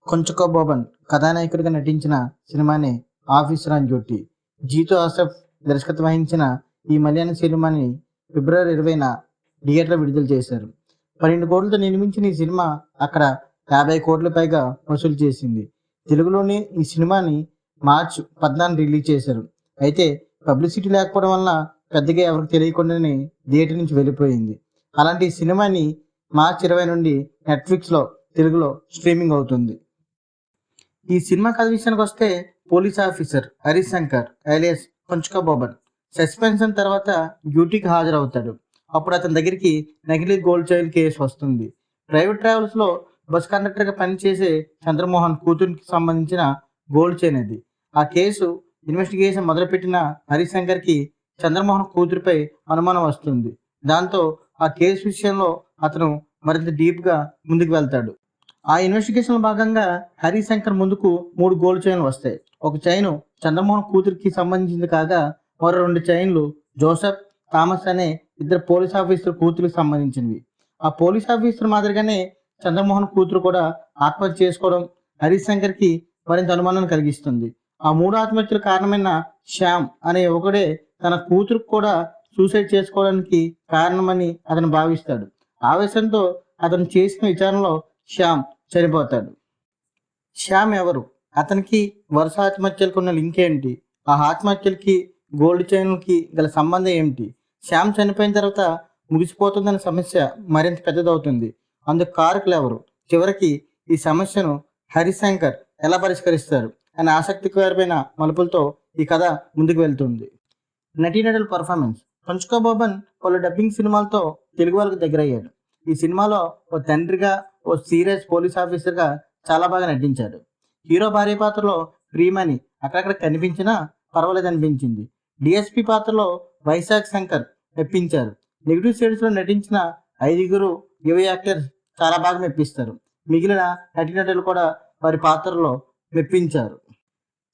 కొంచకో బోబన్ కథానాయకుడిగా నటించిన సినిమానే 'officer on duty'. Jitu Asaf దర్శకత్వం వహించిన ఈ మలయాళం సినిమాని ఫిబ్రవరి 20న థియేటర్లో విడుదల చేశారు. 12 కోట్లతో నిర్మించిన ఈ సినిమా అక్కడ 50 కోట్ల పైగా వసూలు చేసింది. తెలుగులోనే ఈ సినిమాని మార్చి 14 రిలీజ్ చేశారు. అయితే పబ్లిసిటీ లేకపోవడం వల్ల పెద్దగా ఎవరికి తెలియకుండానే థియేటర్ నుంచి వెళ్ళిపోయింది. అలాంటి ఈ సినిమాని మార్చి 20 నుండి నెట్ఫ్లిక్స్లో తెలుగులో స్ట్రీమింగ్ అవుతుంది. ఈ సినిమా కథ విషయానికి వస్తే police officer Harish Shankar alias Kunchacko Boban suspension తర్వాత డ్యూటీకి హాజరవుతాడు. అప్పుడు అతని దగ్గరికి నకిలీ గోల్డ్ చైన్ కేసు వస్తుంది. ప్రైవేట్ ట్రావెల్స్లో బస్ కండక్టర్గా పనిచేసే చంద్రమోహన్ కూతురికి సంబంధించిన గోల్డ్ చైన్ అది. ఆ కేసు ఇన్వెస్టిగేషన్ మొదలుపెట్టిన హరీష్ శంకర్కి చంద్రమోహన్ కూతురిపై అనుమానం వస్తుంది. దాంతో ఆ కేసు విషయంలో అతను మరింత డీప్గా ముందుకు వెళ్తాడు. ఆ ఇన్వెస్టిగేషన్లో భాగంగా హరీష్ శంకర్ ముందుకు 3 గోల్డ్ చైన్లు వస్తాయి. ఒక చైను చంద్రమోహన్ కూతురికి సంబంధించింది కాగా మరో 2 చైన్లు జోసెఫ్, థామస్ అనే 2 పోలీస్ ఆఫీసర్ కూతురికి సంబంధించినవి. ఆ పోలీస్ ఆఫీసర్ మాదిరిగానే చంద్రమోహన్ కూతురు కూడా ఆత్మహత్య చేసుకోవడం హరీష్ శంకర్కి మరింత అనుమానాన్ని కలిగిస్తుంది. ఆ 3 ఆత్మహత్యల కారణమైన శ్యామ్ అనే యువకుడే తన కూతురుకు కూడా సూసైడ్ చేసుకోవడానికి కారణమని అతను భావిస్తాడు. ఆవేశంతో అతను చేసిన విచారణలో శ్యామ్ చనిపోతాడు. శ్యామ్ ఎవరు? అతనికి వరుస ఆత్మహత్యలకు ఉన్న లింక్ ఏంటి? ఆ ఆత్మహత్యలకి గోల్డ్ చైన్లకి గల సంబంధం ఏమిటి? శ్యామ్ చనిపోయిన తర్వాత ముగిసిపోతుందన్న సమస్య మరింత పెద్దదవుతుంది. అందుకు కారకులు ఎవరు? చివరికి ఈ సమస్యను హరీష్ శంకర్ ఎలా పరిష్కరిస్తారు అనే ఆసక్తికరమైన మలుపులతో ఈ కథ ముందుకు వెళ్తుంది. నటీనటుల పర్ఫార్మెన్స్. కొంచకో బోబన్ పలు డబ్బింగ్ సినిమాలతో తెలుగు వాళ్ళకు దగ్గరయ్యాడు. ఈ సినిమాలో ఓ తండ్రిగా, ఓ సీరియస్ పోలీస్ ఆఫీసర్గా చాలా బాగా నటించాడు. హీరో భార్య పాత్రలో ప్రియమణి అక్కడక్కడ కనిపించినా పర్వాలేదనిపించింది. డిఎస్పీ పాత్రలో వైశాఖ్ శంకర్ మెప్పించారు. నెగిటివ్ షేడ్స్లో నటించిన 5 యువ యాక్టర్స్ చాలా బాగా మెప్పిస్తారు. మిగిలిన నటీనటులు కూడా వారి పాత్రలో మెప్పించారు.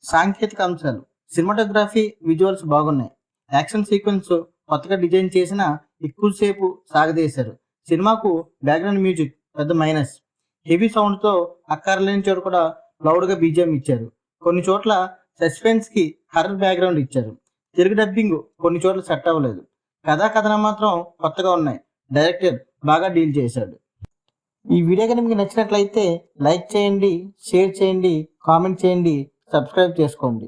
సాంకేతిక అంశాలు. సినిమాటోగ్రఫీ, విజువల్స్ బాగున్నాయి. యాక్షన్ సీక్వెన్స్ కొత్తగా డిజైన్ చేసిన ఎక్కువసేపు సాగదీశారు. సినిమాకు బ్యాక్గ్రౌండ్ మ్యూజిక్ పెద్ద మైనస్. హెవీ సౌండ్తో అక్కర్లేని చోటు కూడా లౌడ్గా బీజిఎం ఇచ్చారు. కొన్ని చోట్ల సస్పెన్స్కి హర్రర్ బ్యాక్గ్రౌండ్ ఇచ్చారు. తెలుగు డబ్బింగ్ కొన్ని చోట్ల సెట్ అవ్వలేదు. కథనం మాత్రం కొత్తగా ఉన్నాయి. డైరెక్టర్ బాగా డీల్ చేశాడు. ఈ వీడియో కనుక మీకు నచ్చినట్లయితే లైక్ చేయండి, షేర్ చేయండి, కామెంట్ చేయండి, సబ్స్క్రైబ్ చేసుకోండి.